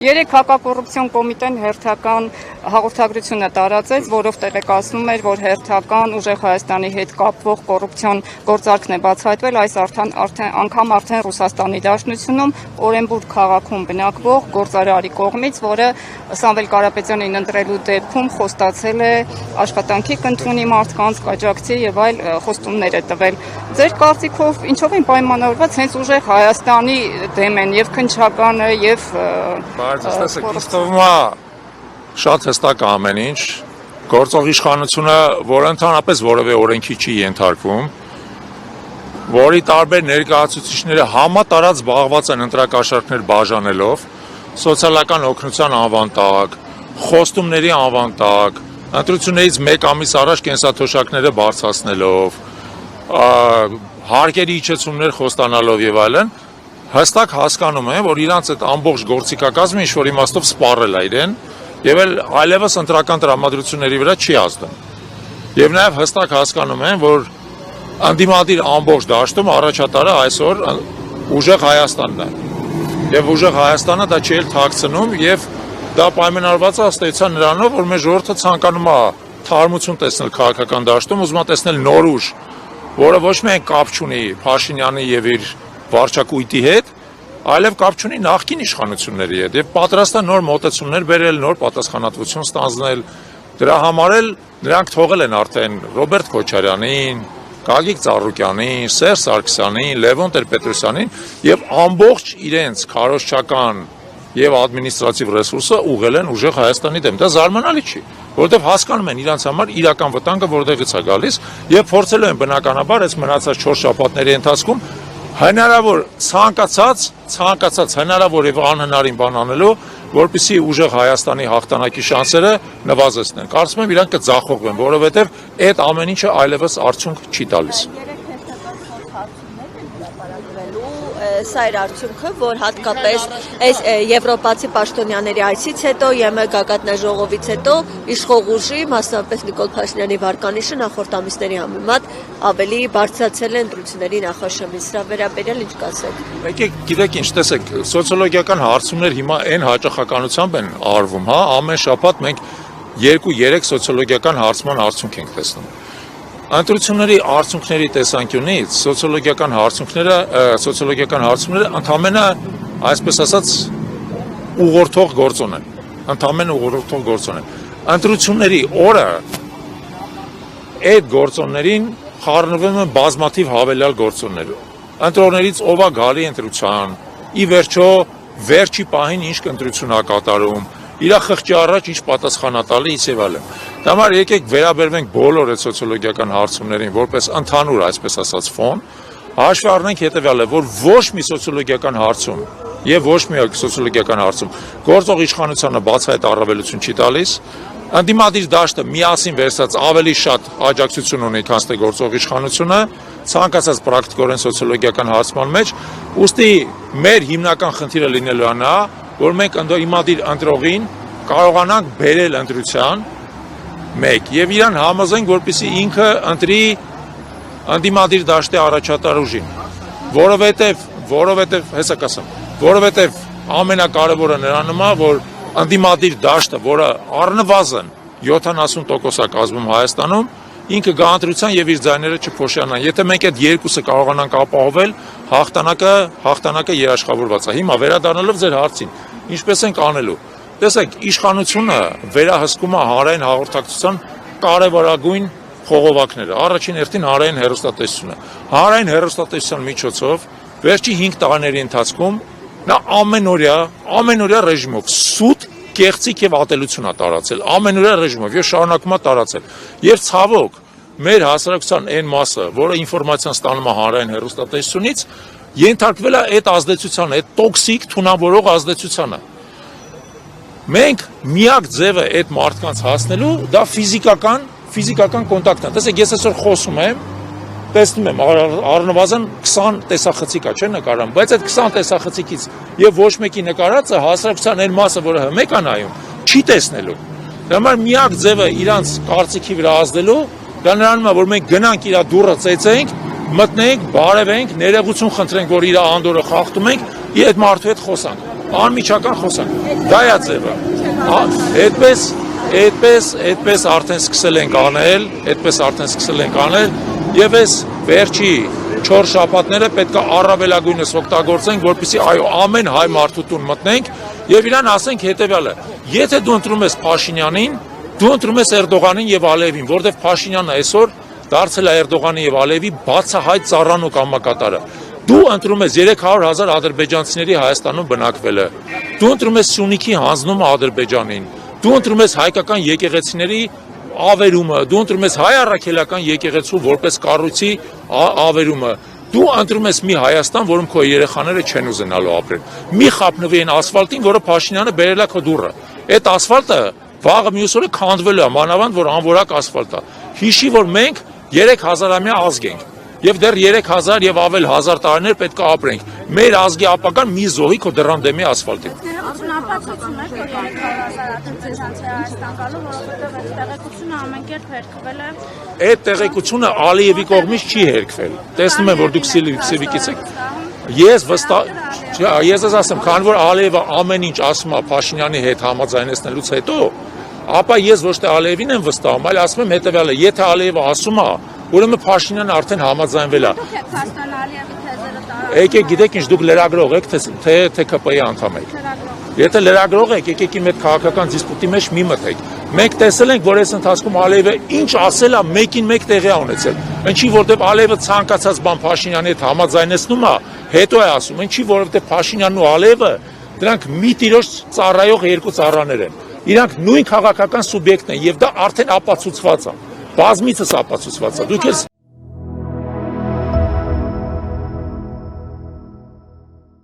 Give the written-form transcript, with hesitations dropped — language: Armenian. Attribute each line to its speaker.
Speaker 1: Երեք հակակոռուպցիոն կոմիտեն հերթական հաղորդագրությունը տարածեց, որով տեղեկացնում էր, որ հերթական ուժեղ Հայաստանի հետ կապվող կոռուպցիոն գործարքն է բացահայտվել այս անգամ արդեն Ռուսաստանի Դաշնությունում Օրենբուրգ քաղաքում բնակվող գործարարի կողմից, որը Սամվել Կարապետյանին ընտրելու դեպքում խոստացել է աշխատանքի կընդունի մարդկանց, կաջակցի եւ այլ խոստումներ է տվել։ Ձեր կարծիքով ինչով են պայմանավորված հենց ուժեղ Հայաստանի դեմ են եւ քննչականը եւ
Speaker 2: Շատ հստակ ամեն ինչ, գործող իշխանությունը, որը ընդհանրապես որևէ օրենքի չի ենթարկվում, որի տարբեր ներկայացուցիչները համատարած զբաղված են ընտրակաշառքներ բաժանելով, սոցիալական օգնության անվան տակ, խոստումների անվան տակ, ընտրություններից մեկ ամիս առաջ կենսաթոշակները բարձրացնելով, հարկերի իջեցումներ խոստանալով եւ այլն, հստակ հասկանում են, որ իրանց այդ ամբողջ գործիքակազմը ինչ-որ իմաստով սպառել է իրեն եւ այլևս ընտրական տրամադրությունների վրա չի ազդում։ Եվ նաեւ հստակ հասկանում են, որ անդիմադիր ամբողջ դաշտում առաջատարը այսօր ուժեղ Հայաստանն է։ Եվ ուժեղ Հայաստանը դա չի էլ թաքցնում եւ դա պայմանավորված է ըստ էության նրանով, որ մեր ժողովուրդը ցանկանում է թարմություն տեսնել քաղաքական դաշտում, ուզում է տեսնել նոր ուժ, որը ոչ միայն կապ չունի Փաշինյանի եւ իր վարչակույտի հետ, այլև կապ չունի նախկին իշխանությունների հետ եւ պատրաստ է նոր մոտեցումներ բերել, նոր պատասխանատվություն ստանձնել։ Դրա համար էլ նրանք թողել են արդեն Ռոբերտ Քոչարյանին, Գագիկ Ծառուկյանին, Սերժ Սարգսյանին, Լևոն Տեր-Պետրոսյանին եւ ամբողջ իրենց քարոզչական եւ ադմինիստրատիվ ռեսուրսը ուղղել են ուժեղ Հայաստանի դեմ։ Դա զարմանալի չի, որովհետեւ հասկանում են իրանց համար իրական վտանգը որտեղից է գալիս եւ փորձելու են բնականաբար այս մնացած 4 շաբաթների ընթացքում հնարավոր ցանկացած հնարավոր եւ անհնարին բան անելու, որպեսզի ուժեղ Հայաստանի հաղթանակի շանսերը նվազեցնեն։ Կարծում եմ իրանք կձախողվեն, որովհետեւ այդ ամեն ինչը այլևս արդյունք չի տալիս։
Speaker 3: Սա էր արդյունքը, որ հատկապես այս եվրոպացի պաշտոնյաների այցից հետո, ԵՄ գագաթնաժողովից հետո իշխող ուժի, մասնավորապես Նիկոլ Փաշինյանի վարկանիշը նախորդ ամիսների համեմատ ավելի բարձրացել է ընտրությունների նախաշեմին։ Սրա վերաբերյալ ինչ կասեք։
Speaker 2: Եկեք, գիտեք ինչ, տեսեք, սոցիոլոգիական հարցումներ հիմա այն հաճախականությամբ են արվում, հա, ամեն շաբաթ մենք 2-3 սոցիոլոգիական հարցման արդյունք ենք տեսնում։ Ընտրությունների արդյունքների տեսանկյունից սոցիոլոգիական հարցումները ընդամենը, այսպես ասած, ուղղորդող գործոն են, Ընտրությունների օրը այդ գործոններին խառնվում են բազմաթիվ հավելյալ գործոններ։ Ընտրողներից ով է գալի ընտրության, ի վերջո վերջի պահին ինչ կընտրություն է կատարում, իր խղճի առաջ ինչ պատասխանա տալիս եւ այլն։ Դա համար եկեք վերաբերվենք բոլոր այդ սոցիոլոգիական հարցումներին որպես ընդհանուր, այսպես ասած, ֆոն, հաշվի առնենք հետեւյալը, որ ոչ մի սոցիոլոգիական հարցում եւ ոչ մի սոցիոլոգիական հարցում գործող իշխանությանը բացահայտ առավելություն չի տալիս, անդիմադիր դաշտը միասին վերցած ավելի շատ աջակցություն ունի, քան թե գործող իշխանությունը, ցանկացած պրակտիկորեն սոցիոլոգիական հարցման մեջ, ուստի մեր հիմնական խնդիրը լինելու է նա, որ մենք անդիմադիր ընտրողին կարողանանք բերել ընտրության մեկ եւ իրան համոզենք, որպեսզի ինքը ընտրի անդիմադիր դաշտի առաջատար ուժին, որովհետեւ ամենակարևորը նրանում է, որ անդիմադիր դաշտը, որը առնվազն 70% է կազմում Հայաստանում, ինքը գա ընտրության եւ իր ձայները չփոշյանան։ Եթե մենք այդ երկուսը կարողանանք ապահովել, հաղթանակը երաշխավորված է։ Հիմա վերադառնալով ձեր հարցին, ինչպես ենք անելու։ Տեսեք, իշխանությունը վերահսկում է հանրային հաղորդակցության կարևորագույն խողովակները։ Առաջին հերթին հանրային հեռուստատեսությունը։ Հանրային հեռուստատեսության միջոցով վերջի 5 տարիների ընթացքում նա ամենօրյա ռեժիմով սուտ, կեղծիք եւ ատելություն է տարածել, ամենօրյա ռեժիմով եւ շարունակում է տարածել։ Եվ ցավոք, մեր հասարակության այն մասը, որը ինֆորմացիան ստանում է հանրային հեռուստատեսությունից, ենթարկվել է այդ ազդեցությանը, այդ տոքսիկ թունավորող ազդեցությանը։ Մենք միակ ձևը այդ մարդկանց հասնելու դա ֆիզիկական կոնտակտն է։ Տեսեք, ես այսօր խոսում եմ, տեսնում եմ առնվազն 20 տեսախցիկ է, չէ՞ նկարում, բայց այդ 20 տեսախցիկից եւ ոչ մեկի նկարածը հասարակության այն մասը, որը մեկ է նայում, չի տեսնելու։ Դա համար միակ ձևը իրանց կարծիքի վրա ազդելու դա նրանում է, որ մենք գնանք իր դուռը ծեծենք, մտնենք, բարևենք, ներողություն խնդրենք, որ իր անդորը խախտում ենք, եւ այդ մարդու հետ խոսանք։ անմիջական խոսանք։ Դա է ձևը։ Այդպես արդեն սկսել ենք անել, եւ այս վերջի 4 շաբաթները պետք է առավելագույնս օգտագործենք, որպեսզի այո ամեն հայ մարդու տուն մտնենք եւ իրան ասենք հետեւյալը. եթե դու ընտրում ես Փաշինյանին, դու ընտրում ես Էրդողանին եւ Ալիևին, որովհետեւ Փաշինյանը այսօր դարձել է Էրդողանի եւ Ալիևի բացահայտ ծառան ու կամակատարը։ Դու ընտրում ես 300,000 ադրբեջանցիների Հայաստանում բնակվելը։ Դու ընտրում ես Սյունիքի հանձնումը Ադրբեջանին։ Դու ընտրում ես հայկական եկեղեցիների ավերումը, դու ընտրում ես հայ առաքելական եկեղեցու որպես կառույցի ավերումը։ Դու ընտրում ես մի Հայաստան, որում քո երեխաները չեն ուզենալու ապրել։ Մի խափնվի այն ասֆալտին, որը Փաշինյանը բերել է քո դուռը։ Այդ ասֆալտը վաղը մյուս օրը քանդվելու է, մանավանդ որ անորակ ասֆալտ է։ Հիշի, որ մենք 3000-ամյա ազգ ենք եւ դեռ 3000 եւ ավել 1000 տարիներ պետք է ապրենք։ Մեր ազգի ապագան մի զոհի քո դռան դեմի ասֆալտին։ Այդ տեղեկությունը Ալիևի կողմից չի հերքվել։ Տեսնում եմ, որ դուք Սիվիկից եք։ Ես ասեմ, քանի որ Ալիևը ամեն ինչ ասում է Փաշինյանի հետ համաձայնեցնելուց հետո, ապա ես ոչ թե Ալիևին եմ վստահում, այլ ասում եմ հետևյալը, եթե Ալիևը ասում է, ուրեմն Փաշինյանը արդեն համաձայնվել է։ Եկեք, գիտեք ինչ, դուք լրագրող եք, թե ԿՊ-ի անդամ եք։ Եթե լրագրող եք, եկեք իմ այդ քաղաքական դիսպուտի մեջ մի մտեք։ Մենք տեսել ենք, որ այս ընթացքում Ալիևը ինչ ասել է, մեկին մեկ տեղի ունեցել։ Ինչի որտեվ Ալիևը ցանկացած բան Փաշինյանի հետ համաձայնեցնում է, հետո է ասում, ինչի որովհետեւ Փաշինյանն ու Ալիևը դրանք մի տիրոջ ծառայող երկու ծառաներ են։ Իրանք նույն քաղաքական սուբյեկտն են եւ դա արդեն ապացուցված է։ Բազմիցս ապացուցված է։ Դուք ես